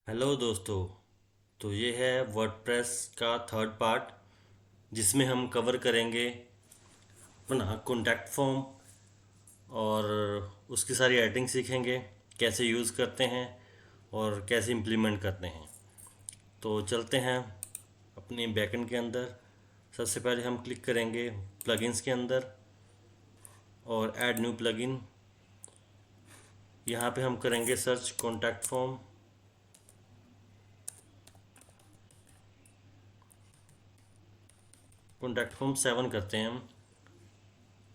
Hello दोस्तों। तो ये है वर्डप्रेस का थर्ड पार्ट जिसमें हम कवर करेंगे अपना कॉन्टैक्ट फॉर्म और उसकी सारी एडिटिंग सीखेंगे, कैसे यूज़ करते हैं और कैसे इम्प्लीमेंट करते हैं। तो चलते हैं अपने बैकएंड के अंदर। सबसे पहले हम क्लिक करेंगे प्लगइन्स के अंदर और ऐड न्यू प्लगइन। यहाँ पे हम करेंगे search contact form. Contact form 7 करते हैं हम।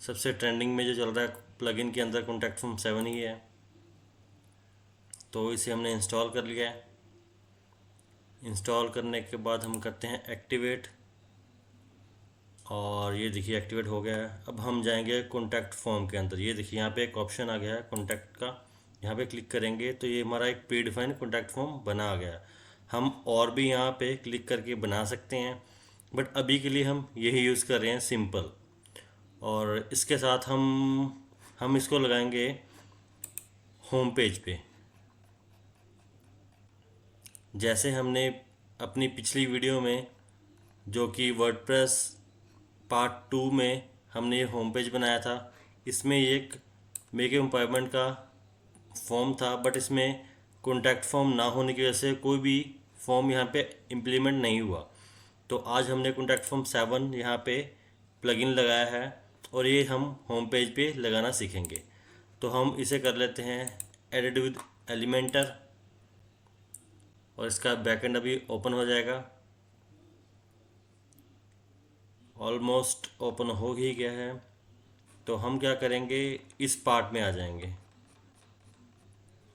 सबसे ट्रेंडिंग में जो चल रहा है प्लगइन के अंदर कॉन्टैक्ट फॉर्म 7 ही है, तो इसे हमने इंस्टॉल कर लिया है। इंस्टॉल करने के बाद हम करते हैं एक्टिवेट और ये देखिए एक्टिवेट हो गया है। अब हम जाएंगे कॉन्टैक्ट फॉर्म के अंदर। ये देखिए यहाँ पे एक ऑप्शन आ गया है कॉन्टैक्ट का, यहाँ पे क्लिक करेंगे तो ये हमारा एक प्री डिफाइंड कॉन्टैक्ट फॉर्म बना आ गया है। हम और भी यहाँ पे क्लिक करके बना सकते हैं, बट अभी के लिए हम यही यूज़ कर रहे हैं सिंपल। और इसके साथ हम इसको लगाएंगे होम पेज पे। जैसे हमने अपनी पिछली वीडियो में, जो कि वर्डप्रेस पार्ट 2 में हमने ये होम पेज बनाया था, इसमें एक मेक एम्पॉयमेंट का फॉर्म था, बट इसमें कॉन्टैक्ट फॉर्म ना होने की वजह से कोई भी फॉर्म यहाँ पे इम्प्लीमेंट नहीं हुआ। तो आज हमने कॉन्टैक्ट फॉर्म 7 यहाँ पे प्लगइन लगाया है और ये हम होम पेज पे लगाना सीखेंगे। तो हम इसे कर लेते हैं एडिट विद एलिमेंटर और इसका बैकएंड अभी ओपन हो जाएगा। ऑलमोस्ट ओपन हो ही गया है। तो हम क्या करेंगे, इस पार्ट में आ जाएंगे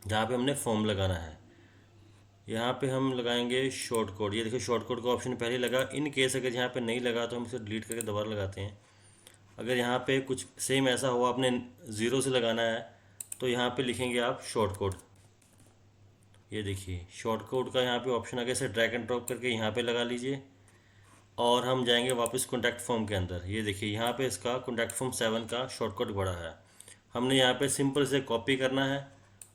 जहाँ पे हमने फॉर्म लगाना है। यहाँ पे हम लगाएंगे शॉर्ट कोड। ये देखिए शॉर्ट कोड का ऑप्शन पहले लगा। इन केस अगर यहाँ पे नहीं लगा तो हम इसे डिलीट करके दोबारा लगाते हैं। अगर यहाँ पे कुछ सेम ऐसा हुआ, आपने ज़ीरो से लगाना है, तो यहाँ पे लिखेंगे आप शॉर्ट कोड। ये देखिए शॉर्ट कोड का यहाँ पे ऑप्शन आ गया। इसे ड्रैग एंड ड्रॉप करके यहाँ पे लगा लीजिए और हम जाएंगे वापस कॉन्टैक्ट फॉर्म के अंदर। ये देखिए यहाँ पे इसका कॉन्टैक्ट फॉर्म 7 का शॉर्टकट बड़ा है। हमने यहाँ पे सिंपल से कॉपी करना है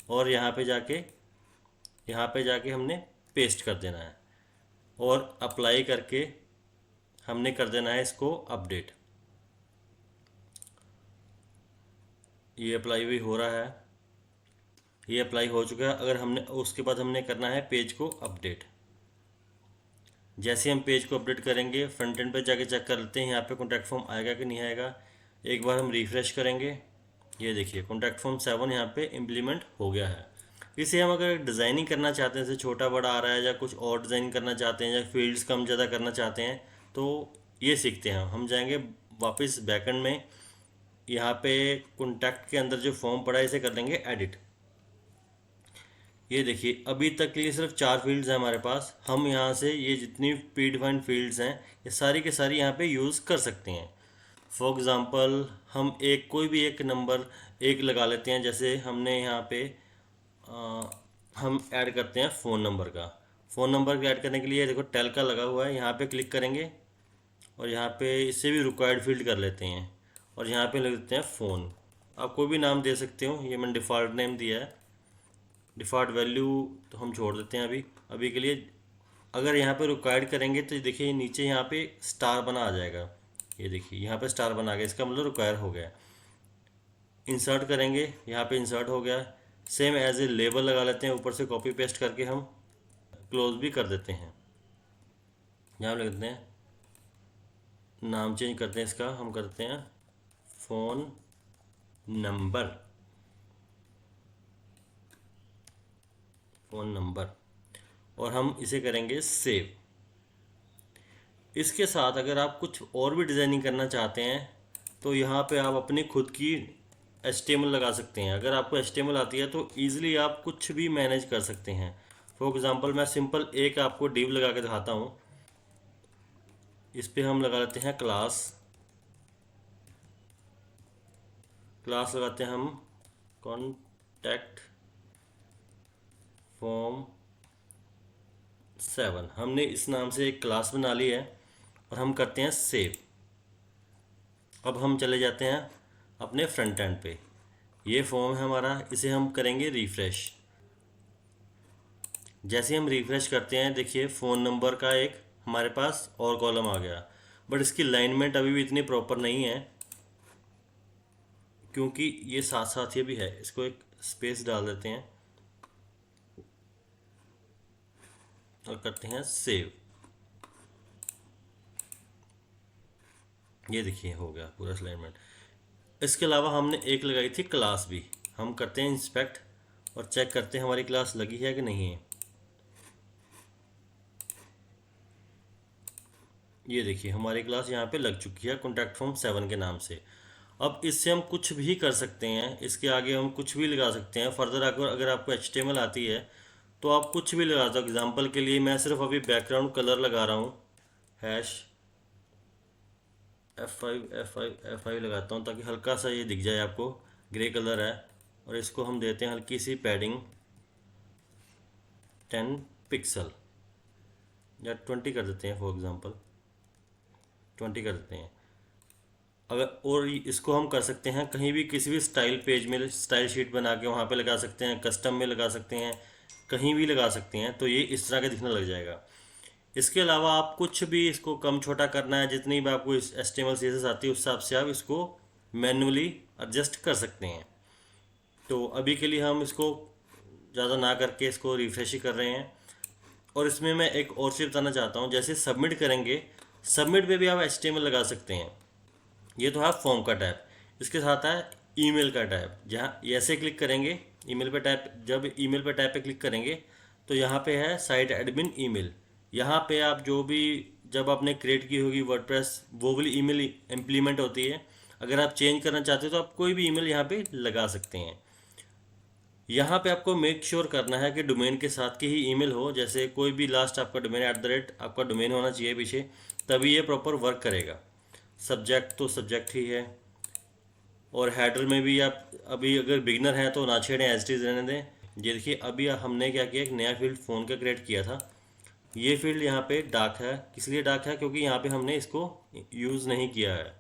और यहाँ पे जाके हमने पेस्ट कर देना है और अप्लाई करके हमने कर देना है इसको अपडेट। ये अप्लाई भी हो रहा है, ये अप्लाई हो चुका है। अगर हमने उसके बाद हमने करना है पेज को अपडेट। जैसे हम पेज को अपडेट करेंगे, फ्रंट एंड पे जाके चेक कर लेते हैं यहाँ पे कॉन्टैक्ट फॉर्म आएगा कि नहीं आएगा। एक बार हम रिफ्रेश करेंगे। ये देखिए कॉन्टैक्ट फॉर्म 7 यहाँ पे इम्प्लीमेंट हो गया है। इसे हम अगर डिज़ाइनिंग करना चाहते हैं, जैसे छोटा बड़ा आ रहा है या कुछ और डिज़ाइन करना चाहते हैं या फील्ड्स कम ज़्यादा करना चाहते हैं, तो ये सीखते हैं। हम जाएंगे वापस बैकएंड में। यहाँ पे कॉन्टैक्ट के अंदर जो फॉर्म पड़ा है इसे कर लेंगे एडिट। ये देखिए अभी तक के लिए सिर्फ 4 फील्ड्स हैं हमारे पास। हम यहाँ से ये जितनी प्री डिफाइंड फील्ड्स हैं ये सारी के सारी यहाँ पे यूज़ कर सकते हैं। फॉर एग्ज़ाम्पल हम एक कोई भी एक नंबर एक लगा लेते हैं। जैसे हमने यहाँ पे अ, हम ऐड करते हैं फ़ोन नंबर का। फ़ोन नंबर ऐड करने के लिए देखो टेल का लगा हुआ है, यहाँ पे क्लिक करेंगे और यहाँ पे इससे भी रिक्वायर्ड फील्ड कर लेते हैं और यहाँ पे लिख देते हैं फ़ोन। आप कोई भी नाम दे सकते हो, ये मैंने डिफ़ॉल्ट नेम दिया है। डिफ़ॉल्ट वैल्यू तो हम छोड़ देते हैं अभी के लिए। अगर यहाँ पे रिक्वायर्ड करेंगे तो देखिए नीचे यहाँ पे स्टार बना आ जाएगा। ये देखिए यहाँ पे स्टार बना गया, इसका मतलब रिक्वायर हो गया। इंसर्ट करेंगे, यहाँ पे इंसर्ट हो गया। सेम एज ए लेबल लगा लेते हैं, ऊपर से कॉपी पेस्ट करके हम क्लोज भी कर देते हैं। यहाँ लिख देते हैं, नाम चेंज करते हैं इसका, हम करते हैं फ़ोन नंबर। फ़ोन नंबर और हम इसे करेंगे सेव। इसके साथ अगर आप कुछ और भी डिज़ाइनिंग करना चाहते हैं तो यहाँ पे आप अपनी खुद की HTML लगा सकते हैं। अगर आपको HTML आती है तो ईज़िली आप कुछ भी मैनेज कर सकते हैं। फॉर एग्ज़ाम्पल मैं सिंपल एक आपको डिव लगा के दिखाता हूँ। इस पे हम लगा लेते हैं क्लास। क्लास लगाते हैं हम कॉन्टैक्ट फॉर्म 7। हमने इस नाम से एक क्लास बना ली है और हम करते हैं सेव। अब हम चले जाते हैं अपने फ्रंट एंड पे। ये फॉर्म है हमारा, इसे हम करेंगे रिफ्रेश। जैसे हम रिफ्रेश करते हैं देखिए फ़ोन नंबर का एक हमारे पास और कॉलम आ गया, बट इसकी अलाइनमेंट अभी भी इतनी प्रॉपर नहीं है क्योंकि ये साथ साथ ये भी है। इसको एक स्पेस डाल देते हैं और करते हैं सेव। ये देखिए हो गया पूरा अलाइनमेंट। इसके अलावा हमने एक लगाई थी क्लास भी, हम करते हैं इंस्पेक्ट और चेक करते हैं हमारी क्लास लगी है कि नहीं है। ये देखिए हमारी क्लास यहाँ पे लग चुकी है कॉन्टैक्ट फॉर्म 7 के नाम से। अब इससे हम कुछ भी कर सकते हैं, इसके आगे हम कुछ भी लगा सकते हैं। फर्दर अगर आपको HTML आती है तो आप कुछ भी लगा सकते हो। एग्जाम्पल के लिए मैं सिर्फ अभी बैकग्राउंड कलर लगा रहा हूँ, हैश F5 लगाता हूँ ताकि हल्का सा ये दिख जाए आपको, ग्रे कलर है। और इसको हम देते हैं हल्की सी पैडिंग 10 पिक्सल या 20 कर देते हैं, फॉर एग्जांपल 20 कर देते हैं। अगर और इसको हम कर सकते हैं कहीं भी किसी भी स्टाइल पेज में, स्टाइल शीट बना के वहाँ पे लगा सकते हैं, कस्टम में लगा सकते हैं, कहीं भी लगा सकते हैं, तो ये इस तरह का दिखने लग जाएगा। इसके अलावा आप कुछ भी इसको कम छोटा करना है, जितनी भी आपको इस HTML CSS आती है उस हिसाब से आप इसको मैन्युअली एडजस्ट कर सकते हैं। तो अभी के लिए हम इसको ज़्यादा ना करके इसको रिफ्रेश ही कर रहे हैं। और इसमें मैं एक और चीज़ बताना चाहता हूँ, जैसे सबमिट करेंगे, सबमिट पे भी आप HTML लगा सकते हैं। ये तो है फॉर्म का टैब, इसके साथ है ईमेल का टैब। जहाँ ऐसे क्लिक करेंगे ईमेल पे टैब, जब ईमेल पे टैब पे क्लिक करेंगे तो यहाँ पे है साइट एडमिन ईमेल। यहाँ पे आप जो भी जब आपने क्रिएट की होगी वर्डप्रेस वो वाली ईमेल इम्प्लीमेंट होती है। अगर आप चेंज करना चाहते हो तो आप कोई भी ईमेल यहाँ पे लगा सकते हैं। यहाँ पे आपको मेक श्योर करना है कि डोमेन के साथ की ही ईमेल हो, जैसे कोई भी लास्ट आपका डोमेन आपका डोमेन होना चाहिए पीछे, तभी ये प्रॉपर वर्क करेगा। सब्जेक्ट तो सब्जेक्ट ही है। और हेडर में भी आप अभी अगर बिगनर हैं तो ना छेड़ें, एज इट इज़ रहने दें। ये देखिए अभी हमने क्या किया, एक नया फील्ड फ़ोन का क्रिएट किया था। ये फील्ड यहाँ पे डार्क है, किस लिए डार्क है, क्योंकि यहाँ पे हमने इसको यूज़ नहीं किया है।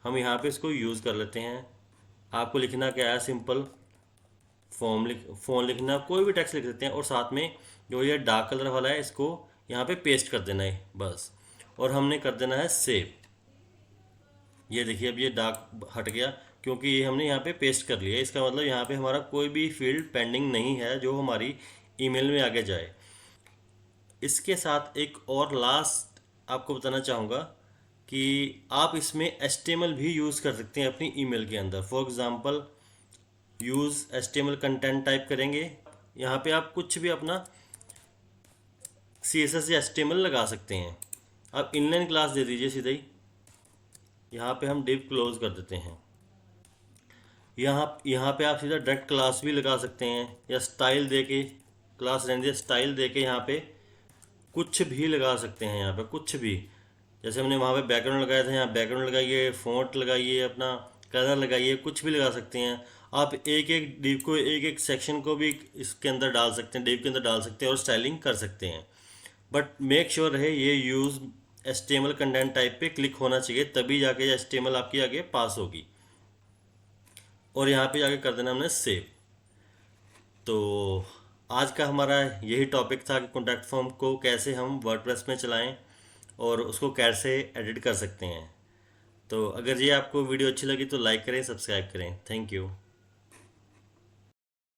हम यहाँ पे इसको यूज़ कर लेते हैं। आपको लिखना क्या है, सिंपल फ़ोन लिखना, कोई भी टेक्स्ट लिख देते हैं और साथ में जो ये डार्क कलर वाला है इसको यहाँ पे पेस्ट कर देना है बस। और हमने कर देना है सेव। ये देखिए अब ये डार्क हट गया क्योंकि ये हमने यहाँ पे पेस्ट कर लिया। इसका मतलब यहाँ पे हमारा कोई भी फील्ड पेंडिंग नहीं है जो हमारी ईमेल में आगे जाए। इसके साथ एक और लास्ट आपको बताना चाहूँगा कि आप इसमें HTML भी यूज़ कर सकते हैं अपनी ईमेल के अंदर। For example use HTML content type करेंगे, यहाँ पे आप कुछ भी अपना CSS या HTML लगा सकते हैं। आप इनलाइन क्लास दे दीजिए सीधा ही, यहाँ पे हम डिव क्लोज कर देते हैं। यहाँ पे आप सीधा डायरेक्ट क्लास भी लगा सकते हैं या स्टाइल दे के, क्लास रहने दीजिए, स्टाइल दे के यहाँ पे कुछ भी लगा सकते हैं। यहाँ पे कुछ भी, जैसे हमने वहाँ पे बैकग्राउंड लगाया था, यहाँ बैकग्राउंड लगाइए, फ़ॉन्ट लगाइए, अपना कलर लगाइए, कुछ भी लगा सकते हैं। आप एक एक डिव को, एक एक सेक्शन को भी इसके अंदर डाल सकते हैं, डिव के अंदर डाल सकते हैं और स्टाइलिंग कर सकते हैं। बट मेक श्योर रहे ये यूज़ HTML कंटेंट टाइप पे क्लिक होना चाहिए, तभी जाके HTML आपकी आगे पास होगी। और यहाँ पे जाके कर देना हमने सेव। तो आज का हमारा यही टॉपिक था कि कॉन्टैक्ट फॉर्म को कैसे हम वर्डप्रेस में चलाएं और उसको कैसे एडिट कर सकते हैं। तो अगर ये आपको वीडियो अच्छी लगी तो लाइक करें, सब्सक्राइब करें। Thank you.